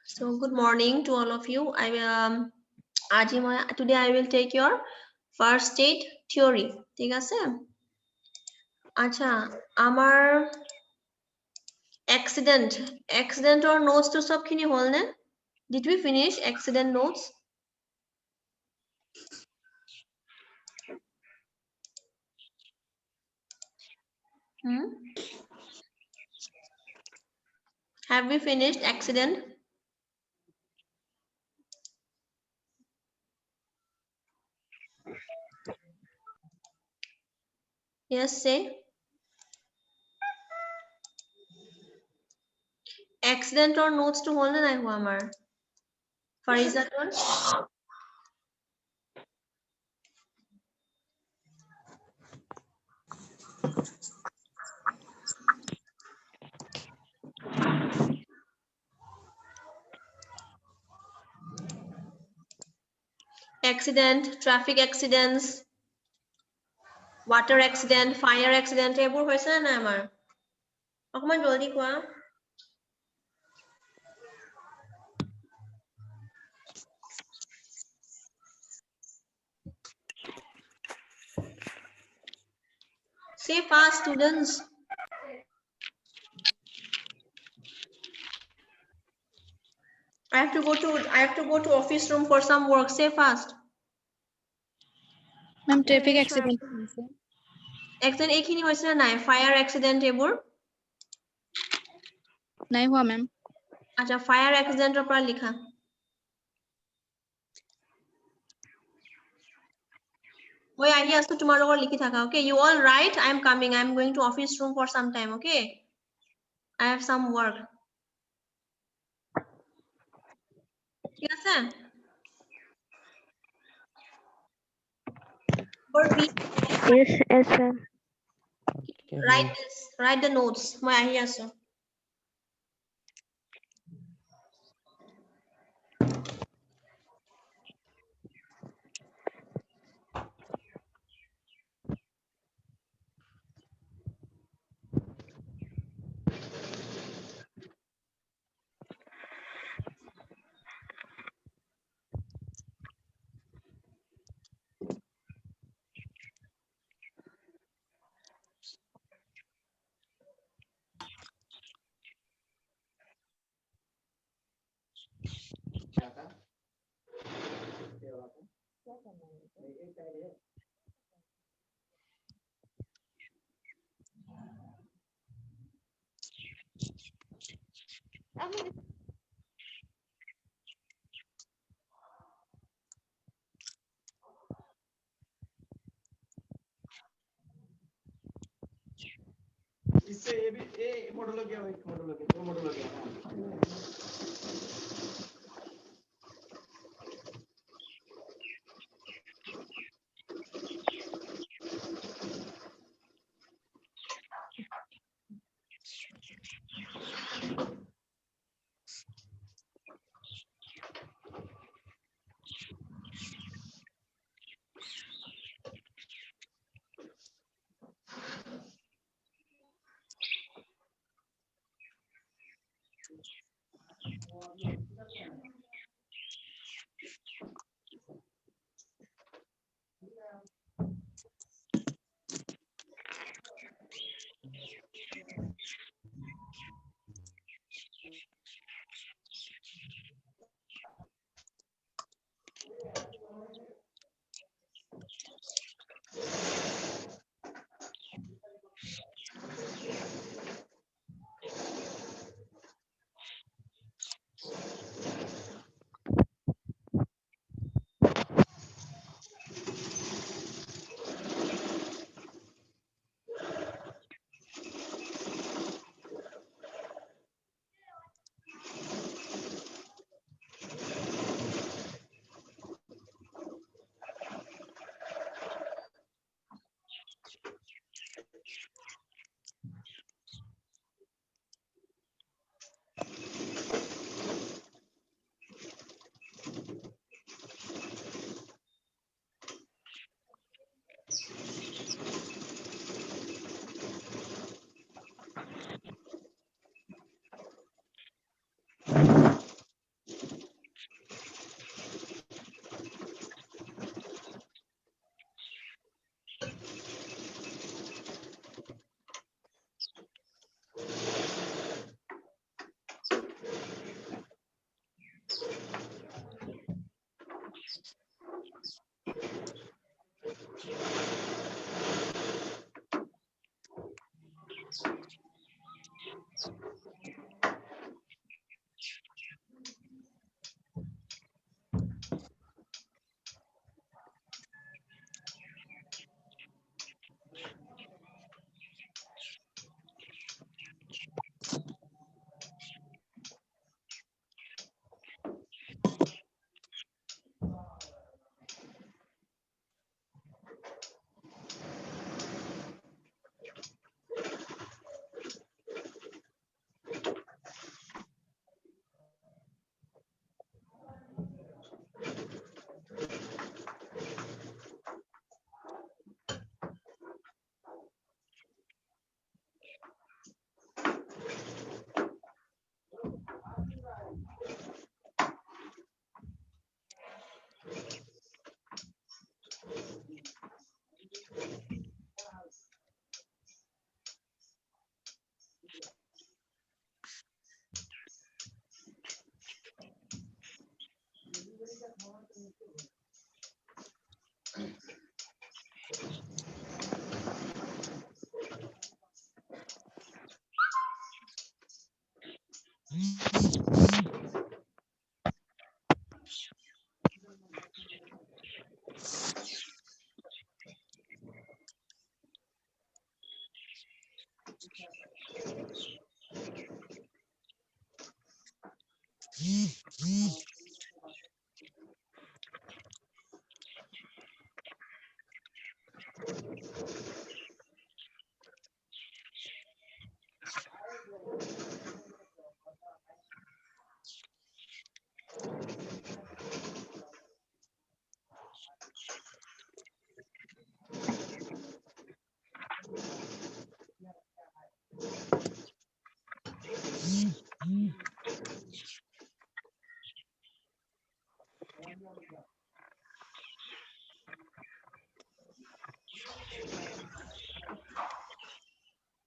So good morning to all of you. Today I will take your first aid theory. ঠিক আছে? আচ্ছা, আমাৰ accident or notes to সবখিনি হল নে? Did we finish accident notes? Have we finished accident? Yes, say. Accident or notes to hold নাই হোৱা আমাৰ ফাৰিজাটোৰ accident, traffic accidents, water accident, fire accident এইবোৰ হৈছে নে নাই আমাৰ অকমান জলদি কোৱা Say fast, students. I have to go to office room for some work. Say fast. Ma'am, traffic accident. Accident এইখিনি হৈছে না নাই ফায়াৰ এক্সিডেন্ট এইবোৰ নাই হোৱা ma'am. আচ্ছা ফায়াৰ এক্সিডেন্টৰ পৰা লিখা মই আহি আছো তোমাৰ লগত লিখি থাকা okay you all write I am coming I am going to office room for some time okay I have some work ঠিক আছে Yes, sir. write the notes মই আহি আছো इससे ये भी ये मॉडल हो गया एक मॉडल हो गया दो मॉडल हो गया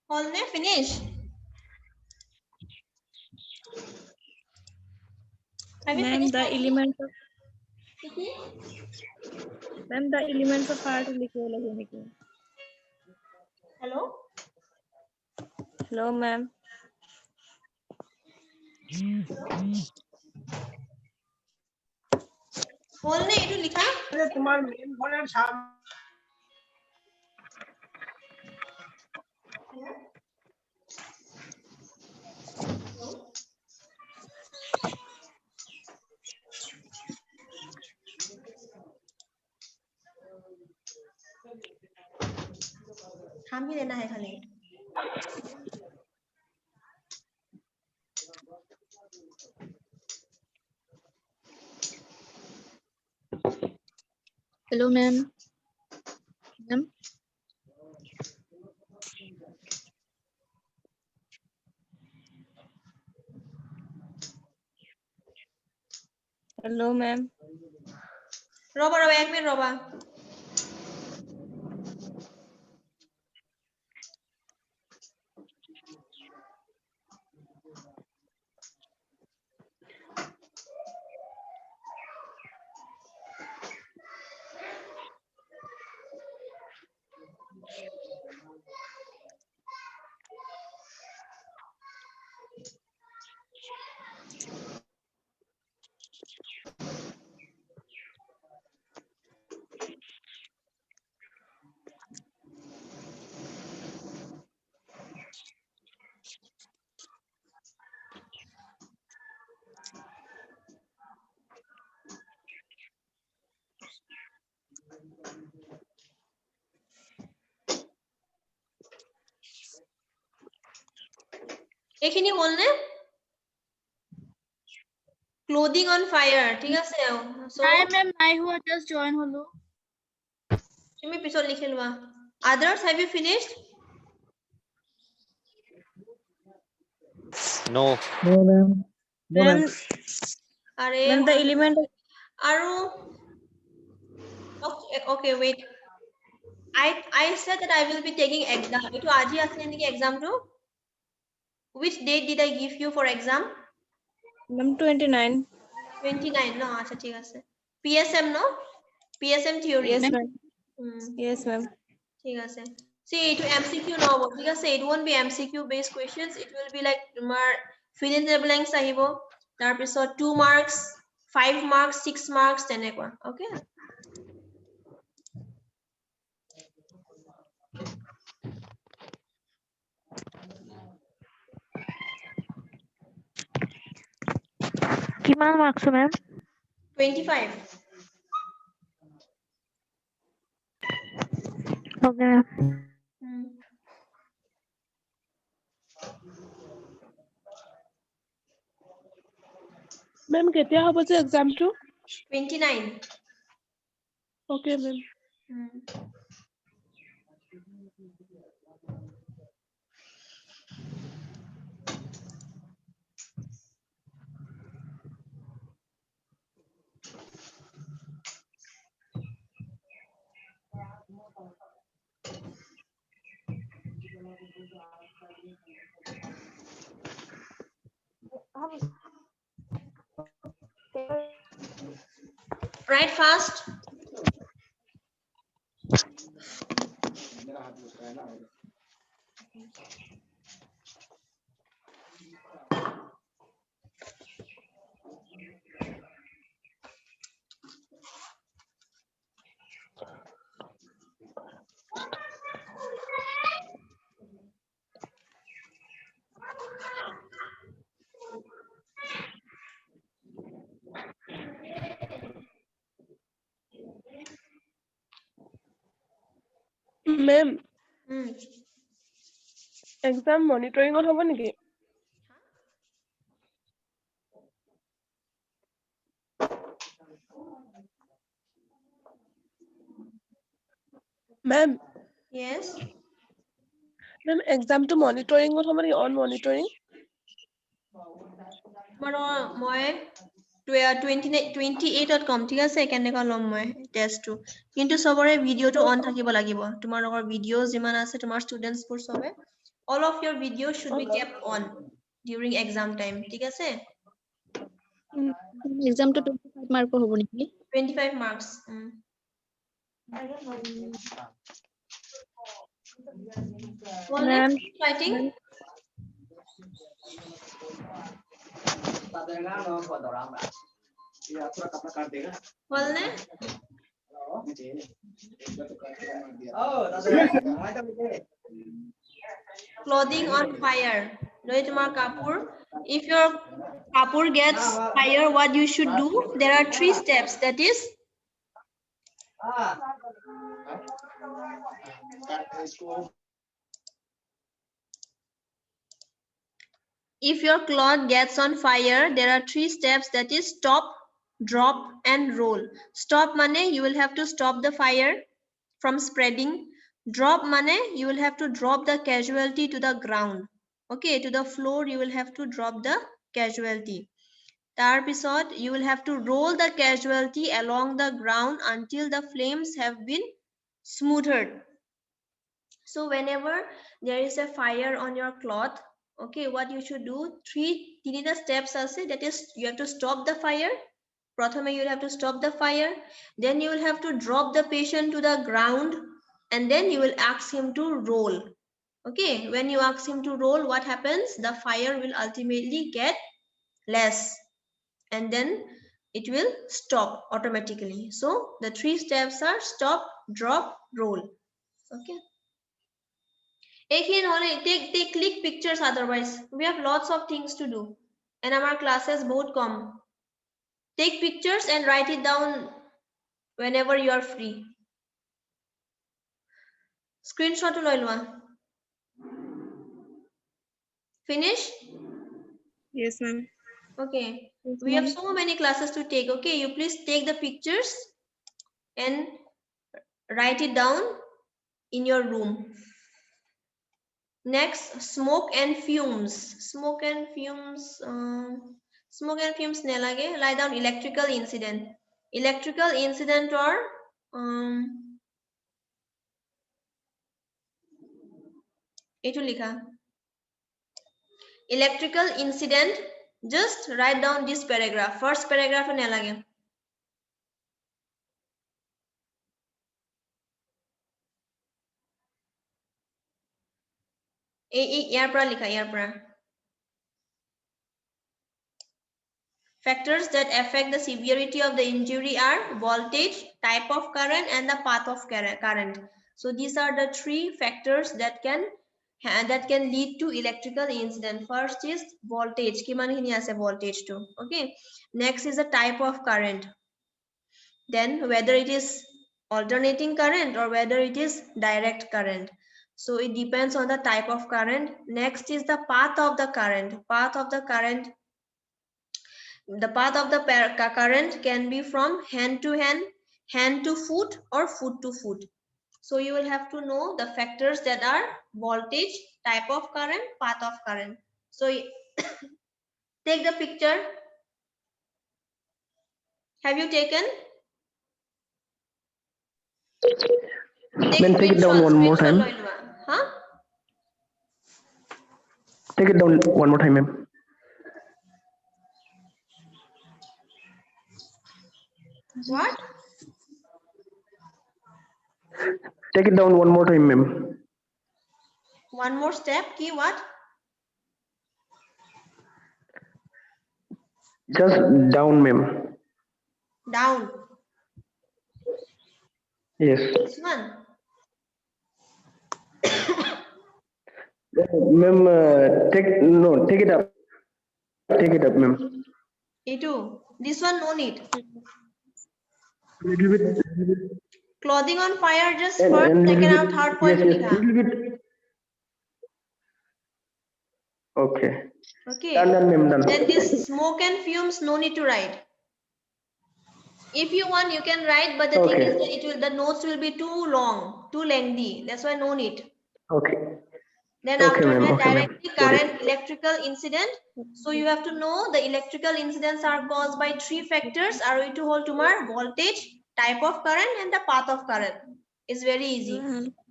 All ne finish? Have you Ma'am, finished? the elements of Mhm. ma'am the elements of art लिखे हुए लगे निकले. Hello? Hello, ma'am. All ne etu likha? তোমার মেন ঘরের সামনে हम ही लेना है खाली. Hello, ma'am. Ma'am. Hello, ma'am. Roba, एक मिनट roba. এইখিনি হল নে? Clothing on fire, ঠিক আছে? So Hi, ma'am. I who just join holo. তুমি পিছত লিখি লোৱা. Others, have you finished? No. No, ma'am. No, Ma'am, ma'am. আরে ma'am the element of আৰু okay, wait. I said that I will be taking exam. এটো আজি আছে নেকি exam to? Which date did I give you for exam? ma'am 29. 29 no, আচ্ছা ঠিক আছে. PSM no? PSM theory. Yes, ma'am. Hmm. Yes, ma'am. ঠিক আছে. See, it MCQ নহব, ঠিক আছে? It won't be MCQ based questions. It will be like তোমাৰ fill in the blanks আহিব. তাৰ পিছত 2 marks, 5 marks, 6 marks তেনেকুৱা. Okay? কিমান marks, ma'am? 25. Okay. Hmm. Ma'am, কেতিয়া হ'ব যে exam টো? 29. Okay, ma'am. Hmm. Write fast. মেম Hmm. এক্সাম মনিটৰিঙত হ'ব নেকি? মেম Yes. মেম এক্সামটো মনিটৰিঙত হ'ব নেকি? On monitoring? মই 28ত কম ঠিক আছে কেনেকুৱা ল'ম মই টেষ্টটো কিন্তু সবৰে ভিডিঅ'টো অন থাকিব লাগিব তোমালোকৰ ভিডিঅ' যিমান আছে তোমাৰ ষ্টুডেন্টছবোৰ সবে all of your videos should be kept on during exam time ঠিক আছে এক্সামটো 25 মাৰ্কৰ হ'ব নেকি? 25 marks Ma'am, writing বলনে clothing on fire লৈ তোমাৰ কাপোৰ if your কাপোৰ gets fire what you should do there are 3 steps that is if your cloth gets on fire there are 3 steps that is stop drop and roll stop mane you will have to stop the fire from spreading drop mane you will have to drop the casualty to the ground okay to the floor you will have to drop the casualty tar pisot you will have to roll the casualty along the ground until the flames have been smoothed so whenever there is a fire on your cloth okay what you should do tinita steps ase that is you have to stop the fire prathame you will have to stop the fire then you will have to drop the patient to the ground and then you will ask him to roll okay when you ask him to roll what happens the fire will ultimately get less and then it will stop automatically so the 3 steps are stop drop roll okay take click pictures otherwise we have lots of things to do and our classes both come take pictures and write it down whenever you are free screenshot loi lua finish Yes, ma'am. okay we have so many classes to take okay you please take the pictures and write it down in your room next smoke and fumes nelage lie down electrical incident or etu likha electrical incident just write down this paragraph first paragraph nelage ইয়াৰ পৰা লিখা ইয়াৰ পৰা factors that affect the severity of the injury are voltage type of current and the path of current so these are the 3 factors that can lead to electrical incident first is voltage kiman hini ase voltage to okay next is the type of current then whether it is alternating current or whether it is direct current so it depends on the type of current next is the path of the current the path of the current can be from hand to hand hand to foot or foot to foot so you will have to know the factors that are voltage type of current path of current so take the picture have you taken Then take it down one more time. huh Take it down one more time, ma'am. what Take it down one more time, ma'am. one more step key what Just down, ma'am. down Yes. this one Ma'am, take it up. Take it up, ma'am. this one no need Little bit. Clothing on fire, just And, first, and second, little and bit, third point. yes, likha. little bit. Okay. Okay. Done, ma'am, Then done. this smoke and fumes, no need to write. If you want, you can write, but the thing is Okay. that the notes will be too long, too lengthy. That's why no need. Okay. Then Okay, after ma'am. that, Okay, ma'am. directly Got current it. electrical incident. So you have to know the electrical incidents are caused by three factors. Are we to hold tomorrow? Voltage, type of current, and the path of current. It's very easy.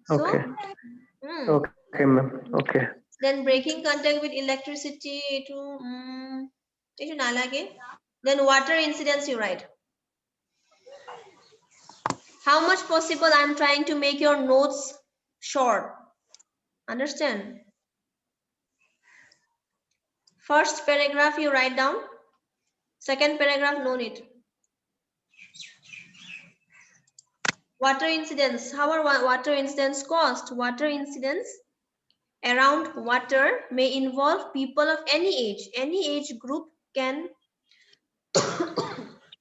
So, Okay. Okay, ma'am. Okay. then breaking contact with electricity to then water incidents you write. How much possible I'm trying to make your notes short. Understand? First paragraph you write down. Second paragraph no need. Water incidents. How are water incidents caused? Water incidents around water may involve people of any age. Any age group can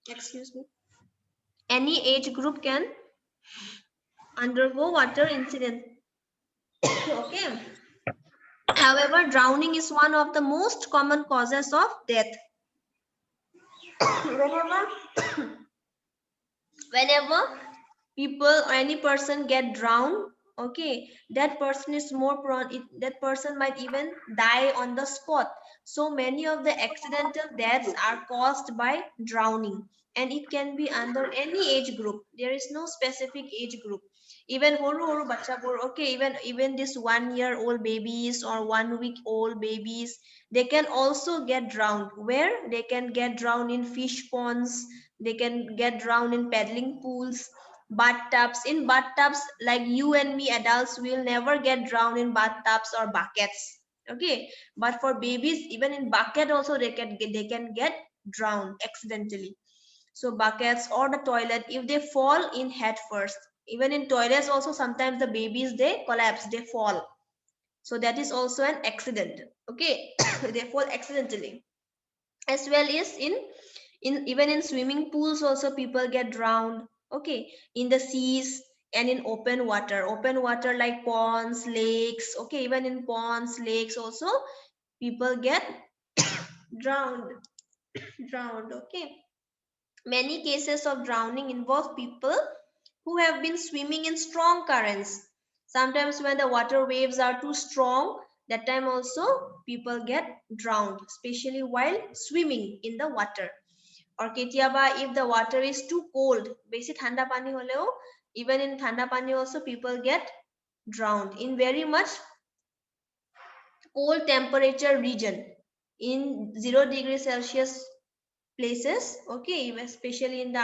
excuse me. Any age group can undergo water incident. Okay. However, drowning is one of the most common causes of death. Whenever people or any person get drowned, okay, that person is more prone, that person might even die on the spot. So many of the accidental deaths are caused by drowning, and it can be under any age group. There is no specific age group. Even horu bachapur, okay, even this 1-year-old babies or 1-week-old babies, they can also get drowned. Where they can get drowned in fish ponds, they can get drowned in paddling pools, bathtubs. In bathtubs, like you and me adults will never get drowned in bathtubs or buckets. Okay, but for babies, even in bucket also they can get drowned accidentally. So buckets or the toilet, if they fall in head first, even in toilets also sometimes the babies they collapse, they fall. So that is also an accident. Okay, they fall accidentally. As well as in even in swimming pools also people get drowned. Okay, in the seas and in open water like ponds, lakes. Okay, even in ponds, lakes also people get drowned. Okay, many cases of drowning involve people who have been swimming in strong currents. Sometimes when the water waves are too strong, that time also people get drowned, especially while swimming in the water. Or ketiaba, if the water is too cold, basic thanda pani holeo, even in thanda pani also people get drowned. In very much cold temperature region, in 0°C places, okay, especially in the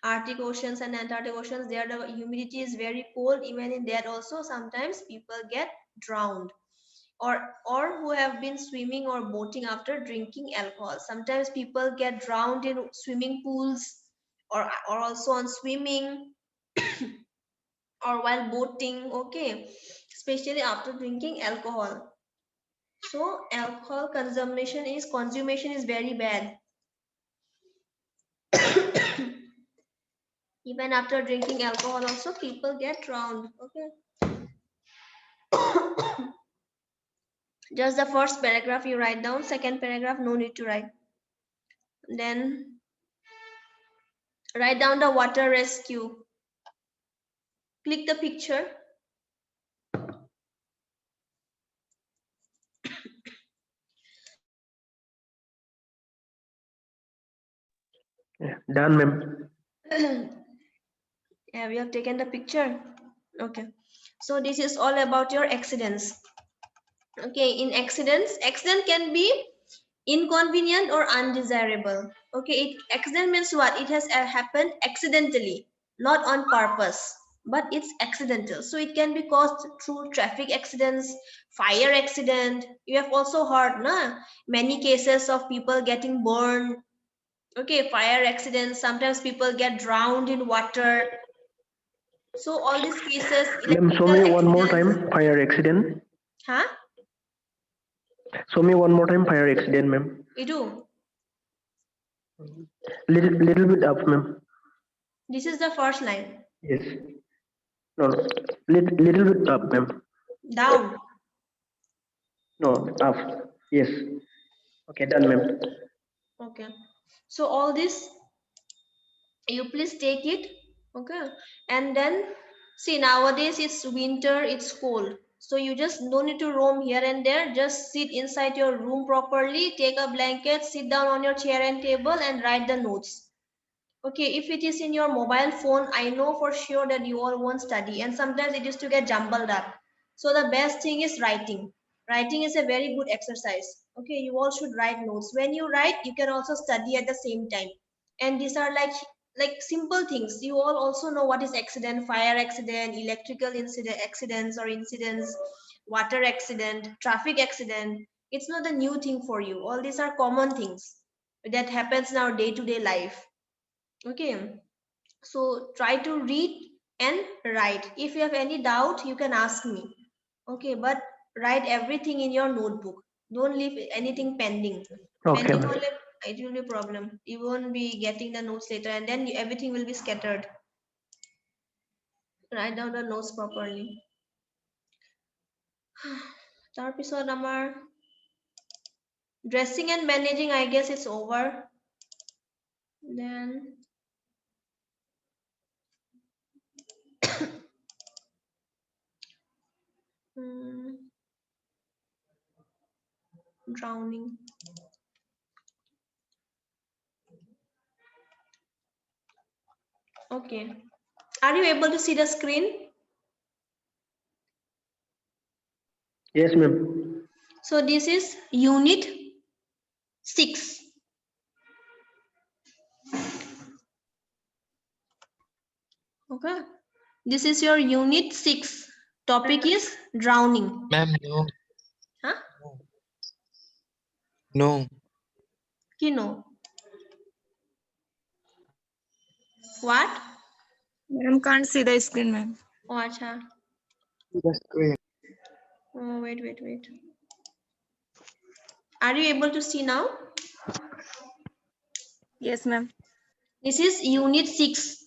Arctic oceans and Antarctic oceans, there the humidity is very cold. Even in that also sometimes people get drowned. Or who have been swimming or boating after drinking alcohol. Sometimes people get drowned in swimming pools, or also on swimming or while boating, okay, especially after drinking alcohol. So alcohol consumption is very bad. Even after drinking alcohol also people get drowned. Okay. Just the first paragraph you write down, second paragraph no need to write. Then write down the water rescue. Click the picture. Yeah, done, ma'am. Yeah, we have taken the picture. Okay. So this is all about your accidents. Okay, in accident can be inconvenient or undesirable. Okay, accident means what? It has happened accidentally, not on purpose, but it's accidental. So it can be caused through traffic accidents, fire accident. You have also heard many cases of people getting burned. Okay, fire accidents. Sometimes people get drowned in water. So all these cases, Ma'am, show electrical me one more accidents. time fire accident. Huh? Show me one more time fire accident, ma'am. You do. Little bit up, ma'am. This is the first line. Yes. No, no. Little bit up, ma'am. Down. No, up. Yes. Okay, done, ma'am. Okay. So all this, you please take it. Okay. And then see, nowadays it's winter, it's cold. So you just don't need to roam here and there. Just sit inside your room properly, take a blanket, sit down on your chair and table and write the notes. Okay, if it is in your mobile phone, I know for sure that you all won't study, and sometimes it is to get jumbled up. So the best thing is writing. Writing is a very good exercise. Okay, you all should write notes. When you write, you can also study at the same time. And these are like simple things. You all also know what is accident, fire accident, electrical incident, accidents or incidents, water accident, traffic accident. It's not a new thing for you. All these are common things that happens in our day-to-day life. Okay, so try to read and write. If you have any doubt, you can ask me. Okay, but write everything in your notebook. Don't leave anything pending. Okay, Pending ma'am. only, it will be a problem. You won't be getting the notes later, and then everything will be scattered. Write down the notes properly. তাৰপিছত আমাৰ dressing and managing, I guess it's over. Then drowning. Okay. Are you able to see the screen? Yes, ma'am. So this is unit 6. Okay. This is your unit 6. Topic is drowning. Ma'am, no. Huh? No. Kino. What? Ma'am can't see the screen, ma'am. Oh, acha. The screen. Oh, wait. Are you able to see now? Yes, ma'am. This is unit 6.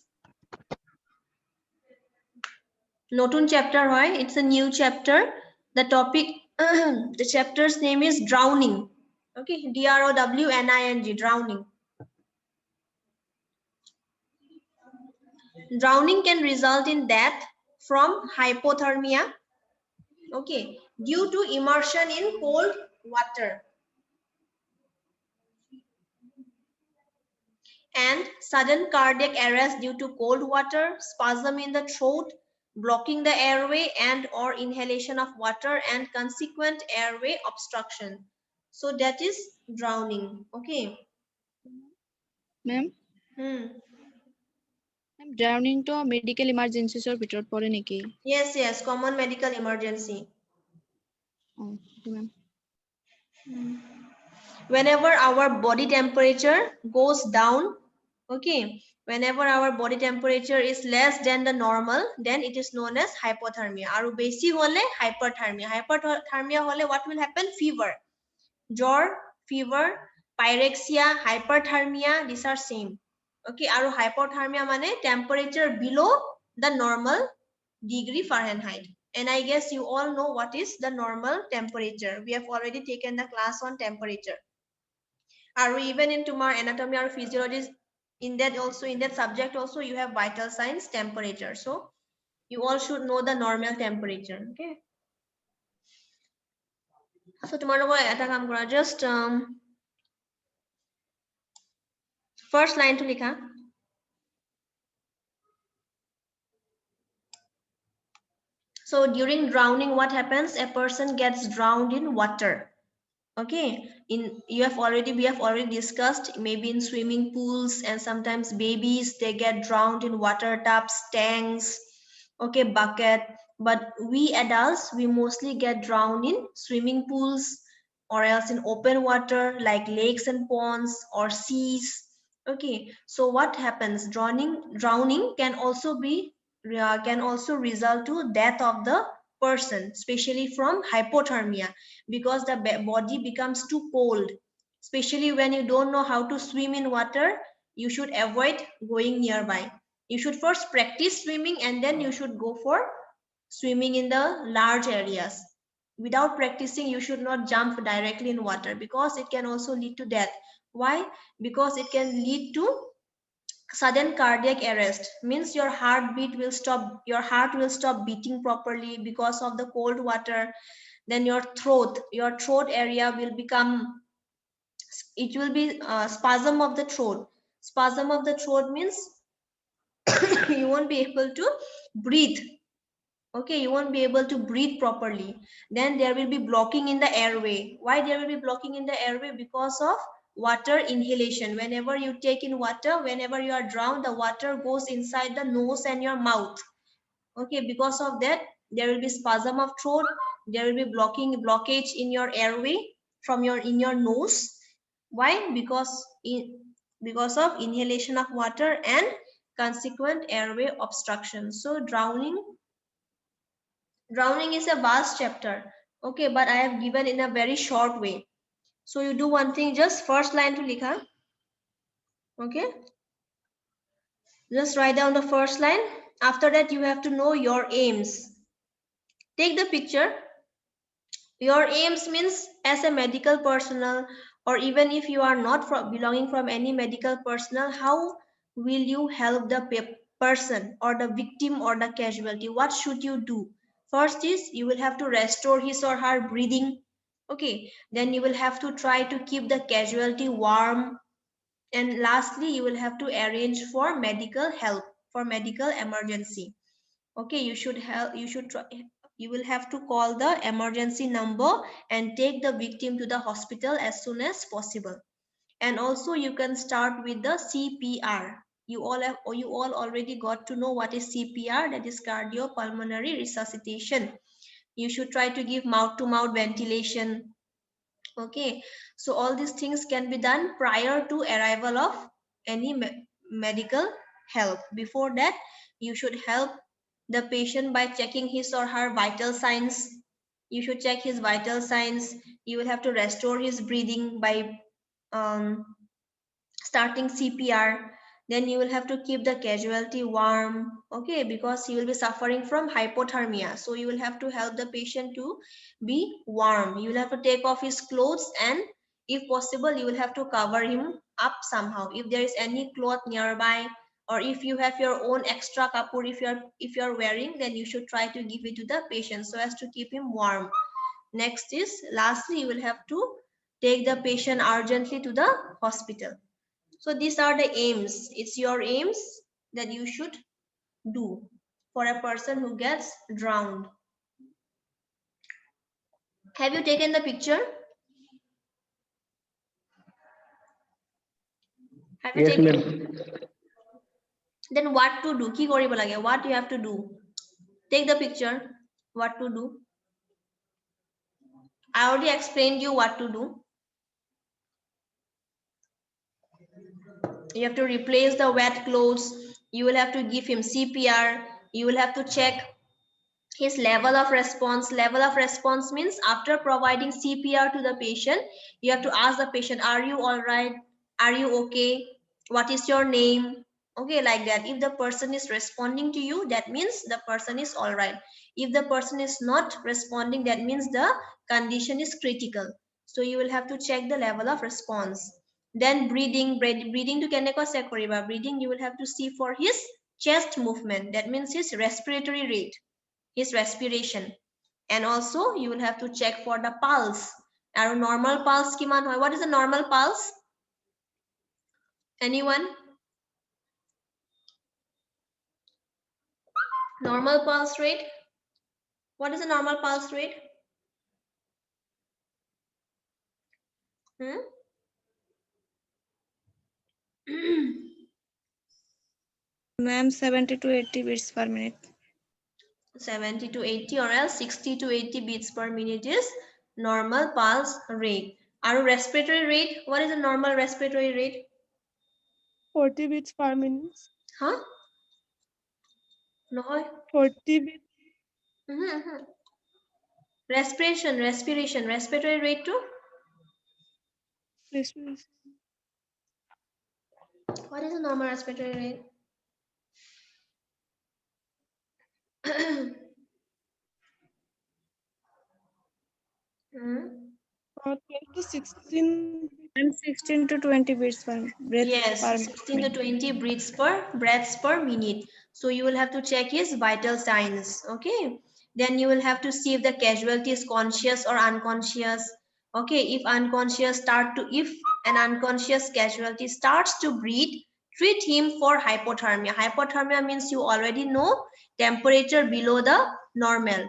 Notun chapter, right? It's a new chapter. The topic, the chapter's name is drowning. Okay, drowning, drowning. Drowning can result in death from hypothermia, okay, due to immersion in cold water, and sudden cardiac arrest due to cold water, spasm in the throat, blocking the airway and or inhalation of water and consequent airway obstruction. So that is drowning. Okay. Ma'am, drowning to medical emergencies or ভিতৰত পৰে নেকি? Yes, common medical emergency. Oh, okay, ma'am. Whenever our body temperature goes down, okay, whenever our body temperature is less than the normal, then it is known as hypothermia. Aru besi hole hyperthermia. Hyperthermia hole what will happen? Fever, jor, fever, pyrexia, hyperthermia, these are same. Okay, aru hypothermia mane temperature below the normal degree Fahrenheit. And I guess you all know what is the normal temperature. We have already taken the class on temperature. Are even in tomorrow anatomy or physiology, in that subject also you have vital signs, temperature. So you all should know the normal temperature. Okay, so tomorrow eta kaam kora, just first line to likha. So during drowning, what happens? A person gets drowned in water. Okay, we have already discussed, maybe in swimming pools, and sometimes babies, they get drowned in water tubs, tanks, okay, bucket. But we adults, we mostly get drowned in swimming pools, or else in open water like lakes and ponds or seas. Okay, so what happens? Drowning can also result to death of the person, especially from hypothermia, because the body becomes too cold. Especially when you don't know how to swim in water, you should avoid going nearby. You should first practice swimming and then you should go for swimming in the large areas. Without practicing, you should not jump directly in water because it can also lead to death. Why? Because it can lead to sudden cardiac arrest, means your heart will stop beating properly because of the cold water. Then your throat area will become, it will be spasm of the throat. Spasm of the throat means you won't be able to breathe. Okay, you won't be able to breathe properly. Then there will be blocking in the airway. Why there will be blocking in the airway? Because of water inhalation. Whenever you take in water, whenever you are drowned, the water goes inside the nose and your mouth. Okay, because of that there will be spasm of throat. There will be blockage in your airway from in your nose. Why? Because of inhalation of water and consequent airway obstruction. So drowning is a vast chapter. Okay, but I have given in a very short way. So you do one thing, just first line to likha. Okay, just write down the first line. After that you have to know your aims. Take the picture. Your aims means as a medical personnel, or even if you are not belonging from any medical personnel, how will you help the person or the victim or the casualty? What should you do? First is you will have to restore his or her breathing. Okay, then you will have to try to keep the casualty warm, and lastly you will have to arrange for medical help, for medical emergency. Okay, you will have to call the emergency number and take the victim to the hospital as soon as possible. And also you can start with the CPR. You all already got to know what is CPR, that is cardiopulmonary resuscitation. You should try to give mouth to mouth ventilation. Okay, so all these things can be done prior to arrival of any medical help. Before that you should help the patient by checking his or her vital signs. You should check his vital signs. You will have to restore his breathing by starting CPR. Then you will have to keep the casualty warm, okay, because he will be suffering from hypothermia. So you will have to help the patient to be warm. You will have to take off his clothes, and if possible you will have to cover him up somehow. If there is any cloth nearby, or if you have your own extra kapur, if you're wearing, then you should try to give it to the patient so as to keep him warm. Next is, lastly, you will have to take the patient urgently to the hospital. So these are the aims. It's your aims that you should do for a person who gets drowned. Have you taken the picture? Have you Yes, taken? ma'am. Then what to do? Ki koribo lage? What you have to do? Take the picture. What to do? I already explained you what to do. You have to replace the wet clothes. You will have to give him CPR. You will have to check his level of response. Level of response means after providing CPR to the patient, you have to ask the patient, are you all right? Are you okay? What is your name? Okay, like that. If the person is responding to you, that means the person is all right. If the person is not responding, that means the condition is critical. So you will have to check the level of response. Then breathing to keneko check koriba. Breathing, you will have to see for his chest movement. That means his respiratory rate, his respiration. And also you will have to check for the pulse. Our normal pulse kiman hoy? What is the normal pulse? Anyone? Normal pulse rate? What is the normal pulse rate? Ma'am, 70 to 80 beats per minute. 70 to 80 or else 60 to 80 beats per minute is normal pulse rate. Our respiratory rate, what is the normal respiratory rate? 40 beats per minute. Huh? No. 40 beats. Respiration, respiratory rate too? Respiration. What is the normal respiratory rate? Hmm? 12 to 16. Ma'am, 16 to 20 beats per breath Yes, per 16 to minute. 20 breaths per minute. So you will have to check his vital signs. Okay. Then you will have to see if the casualty is conscious or unconscious. Okay. If an unconscious casualty starts to breathe, treat him for hypothermia. Hypothermia means you already know temperature below the normal.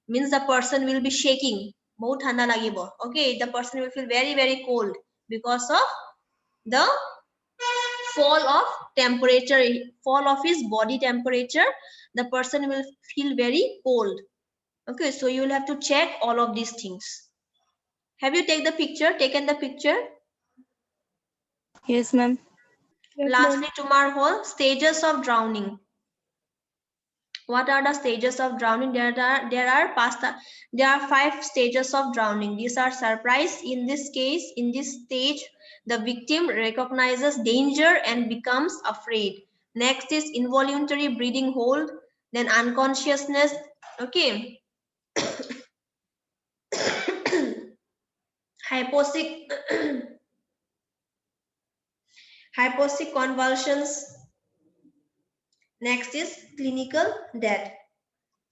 Means the person will be shaking. बहुत ठंडा लागिबो. Okay. The person will feel very, very cold because of the fall of his body temperature. The person will feel very cold. Okay, so you will have to check all of these things. Have you taken the picture? Yes, ma'am. Yes, ma'am. Lastly, tomorrow whole stages of drowning. What are the stages of drowning? There are 5 stages of drowning. These are surprise. In this case, in this stage, the victim recognizes danger and becomes afraid. Next is involuntary breathing hold, then unconsciousness. Okay. Hypoxic hypoxic convulsions. Next is clinical death.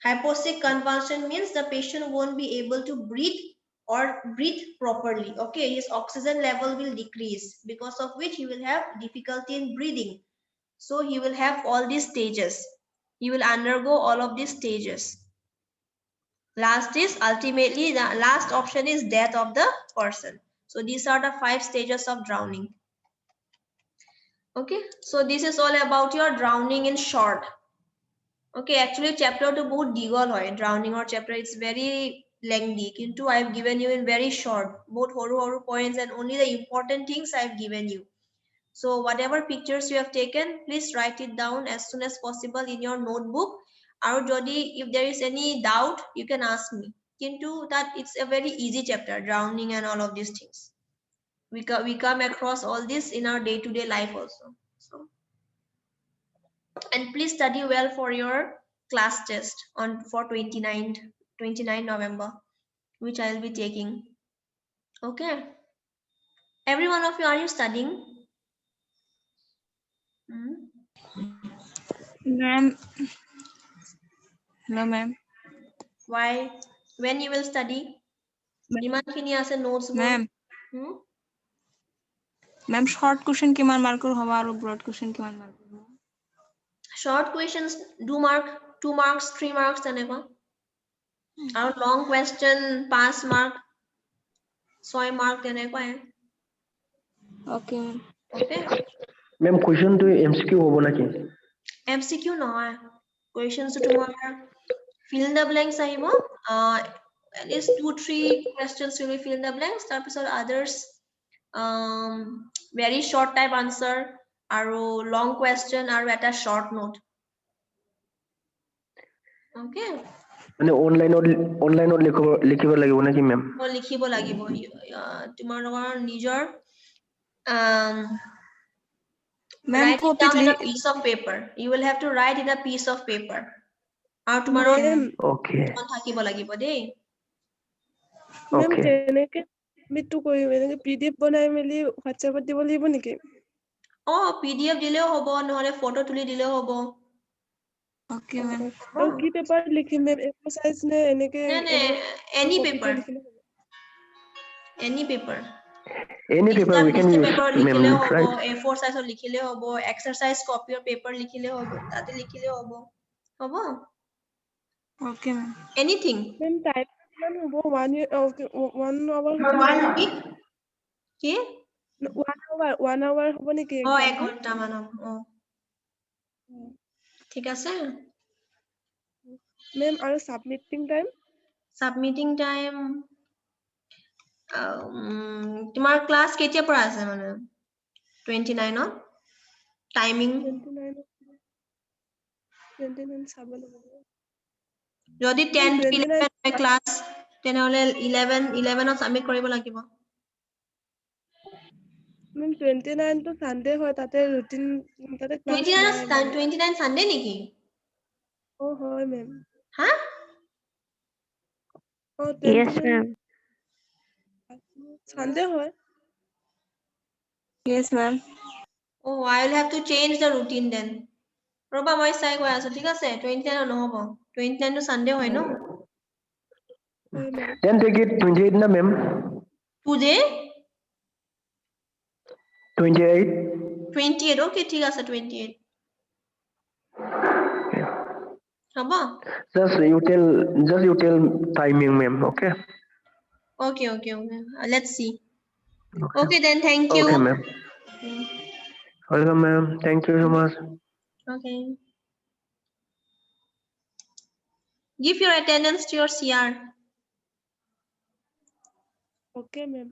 Hypoxic convulsion means the patient won't be able to breathe or breathe properly. Okay, his oxygen level will decrease, because of which he will have difficulty in breathing. So he will have all these stages. He will undergo all of these stages. Ultimately, the last option is death of the person. So these are the 5 stages of drowning. Okay, so this is all about your drowning in short. Okay, actually chapter to bahut digol hoy. Drowning or chapter, it's very lengthy. Kintu I have given you in very short, both horu points, and only the important things I have given you. So whatever pictures you have taken, please write it down as soon as possible in your notebook. Or jodi, if there is any doubt, you can ask me. Kintu that it's a very easy chapter, drowning and all of these things. We come across all this in our day-to-day life also. So, and please study well for your class test for 29 November, which I will be taking. Okay. Every one of you, are you studying? Hmm? Ma'am. Hello, ma'am. Why? When you will study? Imankhini ase notes book. Ma'am. Ma'am, short question kiman marker hoba aro broad question kiman marker hoba? Short questions 2 marks, 3 marks teneka. Our long question 5 mark, 6 mark teneka hai. Okay, ma'am. Okay. Ma'am, question to MCQ hobo naki? MCQ নহয়. Questions তোমাৰ fill in the blanks ahibo. At least 2-3 questions you will fill in the blanks. তাৰপিছত others very short type answer আৰু long question আৰু এটা short note. Okay. মানে অনলাইনত লিখিব লাগিব নাকি মেম? লিখিব লাগিব। তোমালোকৰ নিজৰ Ma'am, write it copy down in a piece of paper. You will have to write in a piece of paper. আৰু তোমালোকৰ Okay. থাকিব লাগিব দেই। মেম Okay. কেনেকে মিটু কৰিম, এনেকে PDF বনাই মেলি WhatsApp-ত দিব লাগিব নেকি? PDF দিলেও হ'ব, নহলে ফটো তুলি দিলেও হ'ব। Okay, ma'am. আৰু কি পেপাৰ লিখিম মেম? A4 size নে এনেকে any copy paper. কৰি লিখিলে হ'ব? Any paper. Any paper we can use, ma'am, right? A4 size লিখিলে হ'ব, exercise copy or paper লিখিলে হ'ব, তাতে লিখিলে হ'ব। হ'ব? Okay, ma'am. Anything. মেম টাইম কিমান হ'ব? 1 hour হ'ব 1 নেকি? week? কি? 1 hour হ'ব নেকি 1 exam? ঘন্টা মান হ'ব। ঠিক আছে? মেম আৰু submitting time? Submitting time তোমাৰ ক্লাছ কেতিয়াৰ পৰা আছে মানে? 29ত? টাইমিং 29 চাব লাগিব। যদি 10 to 29 11 ক্লাছ তেনেহলে 11ত সাবমিট কৰিব লাগিব। মেম 29 টো সানডে হয়, তাতে ৰুটিন তাতে ক্লাছ নাই। 29 সানডে নেকি? Oh, hi, ma'am. Huh? Oh, Yes, 20 ma'am. Sunday, hi. Yes, ma'am. Oh, I will have to change the routine then. ৰবা মই চাই কৈ আছো ঠিক আছে 29 নহব 29 টো সানডে হয় ন Hi, ma'am. Then take it 28 na, ma'am. today 28. 28 okay ঠিক আছে 28 হ'ব Just you tell timing, ma'am. Okay. okay let's see okay then thank you Okay, ma'am. Welcome, ma'am. Thank you so much. okay give your attendance to your CR Okay, ma'am.